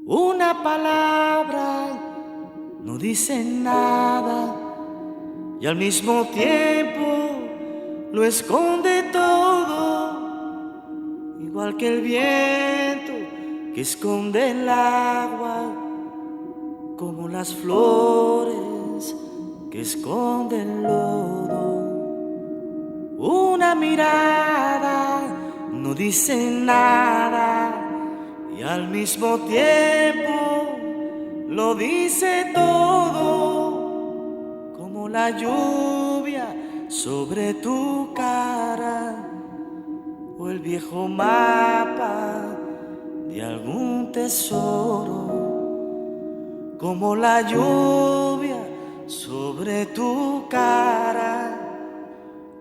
Una palabra no dice nada y al mismo tiempo lo esconde todo, igual que el viento que esconde el agua, como las flores que esconden el lodo. Una mirada no dice nada y al mismo tiempo lo dice todo, como la lluvia sobre tu cara o el viejo mapa de algún tesoro, como la lluvia sobre tu cara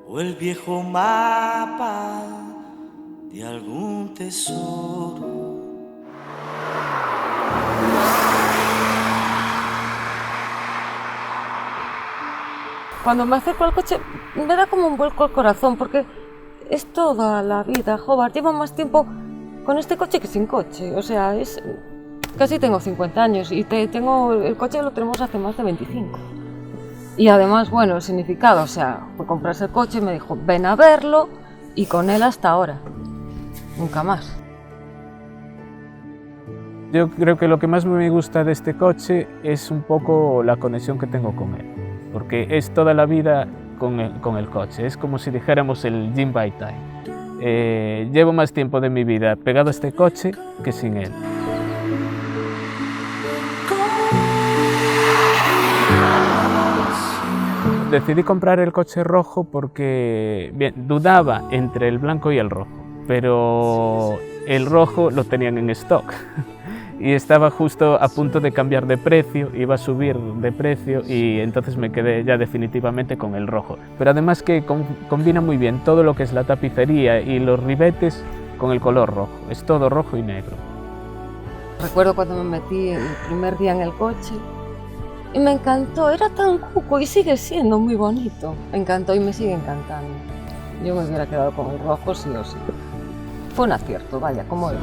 o el viejo mapa de algún tesoro. Cuando me acerco al coche me da como un vuelco al corazón porque es toda la vida. Joder, llevo más tiempo con este coche que sin coche. O sea, casi tengo 50 años y el coche lo tenemos hace más de 25. Y además, bueno, el significado, o sea, fue comprarse el coche y me dijo, ven a verlo, y con él hasta ahora. Nunca más. Yo creo que lo que más me gusta de este coche es un poco la conexión que tengo con él, porque es toda la vida con el coche, es como si dijéramos el gym by time. Llevo más tiempo de mi vida pegado a este coche que sin él. Decidí comprar el coche rojo porque dudaba entre el blanco y el rojo, pero el rojo lo tenían en stock y estaba justo a punto de cambiar de precio, iba a subir de precio y entonces me quedé ya definitivamente con el rojo. Pero además que combina muy bien todo lo que es la tapicería y los ribetes con el color rojo, es todo rojo y negro. Recuerdo cuando me metí el primer día en el coche y me encantó, era tan cuco y sigue siendo muy bonito. Me encantó y me sigue encantando. Yo me hubiera quedado con el rojo sí o sí. Fue un acierto, vaya, como él.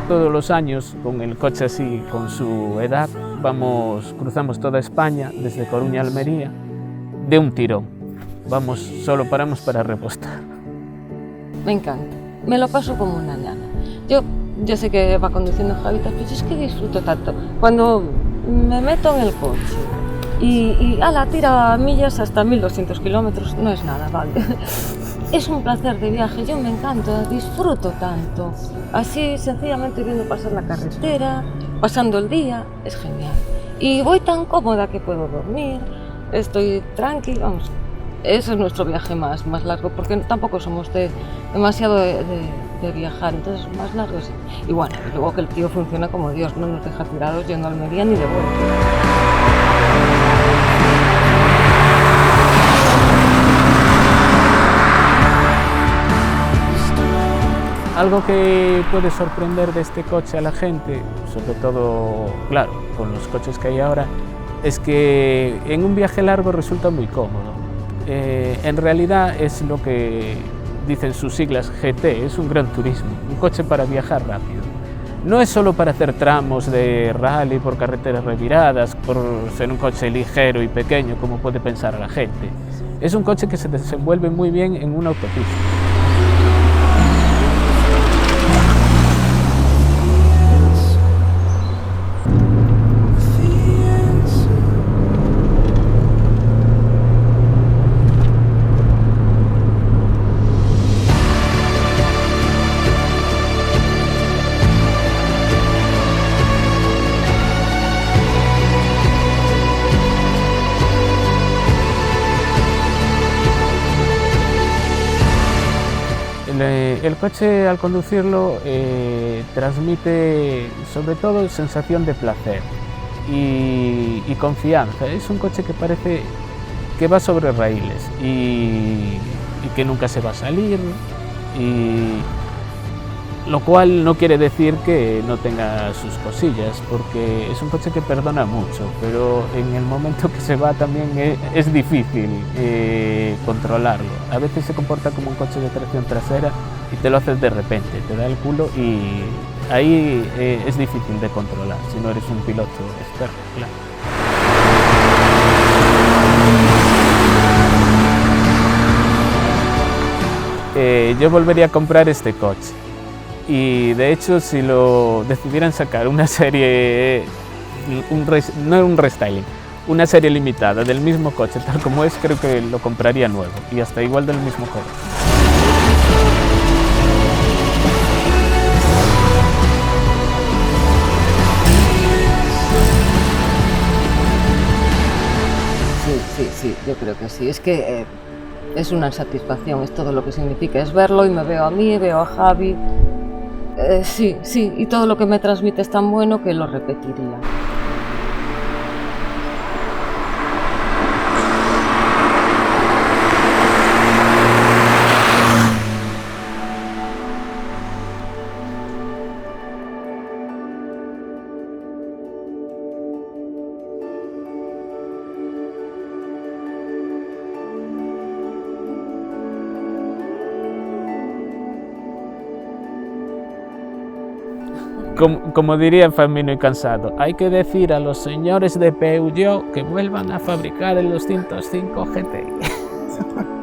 Todos los años, con el coche así, con su edad, cruzamos toda España, desde Coruña a Almería, de un tirón. Solo paramos para repostar. Me encanta, me lo paso como una ñana. Yo sé que va conduciendo Javitas, pero es que disfruto tanto. Cuando me meto en el coche y tira millas hasta 1200 kilómetros, no es nada, vale. Es un placer de viaje, yo me encanta, disfruto tanto. Así, sencillamente viendo pasar la carretera, pasando el día, es genial. Y voy tan cómoda que puedo dormir, estoy tranquila, vamos. Ese es nuestro viaje más largo, porque tampoco somos demasiado de viajar, entonces más largo sí. Y bueno, luego que el tío funciona como Dios, no nos deja tirados yendo a Almería ni de vuelta. Algo que puede sorprender de este coche a la gente, sobre todo, claro, con los coches que hay ahora, es que en un viaje largo resulta muy cómodo. En realidad es lo que dicen sus siglas GT, es un gran turismo, un coche para viajar rápido. No es solo para hacer tramos de rally por carreteras reviradas, por ser un coche ligero y pequeño como puede pensar la gente. Es un coche que se desenvuelve muy bien en una autopista. El coche al conducirlo transmite sobre todo sensación de placer y confianza. Es un coche que parece que va sobre raíles y que nunca se va a salir Lo cual no quiere decir que no tenga sus cosillas, porque es un coche que perdona mucho, pero en el momento que se va también es difícil controlarlo. A veces se comporta como un coche de tracción trasera y te lo haces de repente, te da el culo y ahí es difícil de controlar si no eres un piloto experto, claro. Yo volvería a comprar este coche. Y de hecho, si lo decidieran sacar una serie, no un restyling, una serie limitada del mismo coche tal como es, creo que lo compraría nuevo y hasta igual del mismo color. Sí, yo creo que sí. Es que es una satisfacción, es todo lo que significa. Es verlo y me veo a mí, veo a Javi. Sí, y todo lo que me transmite es tan bueno que lo repetiría. Como diría Famino y Cansado, hay que decir a los señores de Peugeot que vuelvan a fabricar el 205 GTI.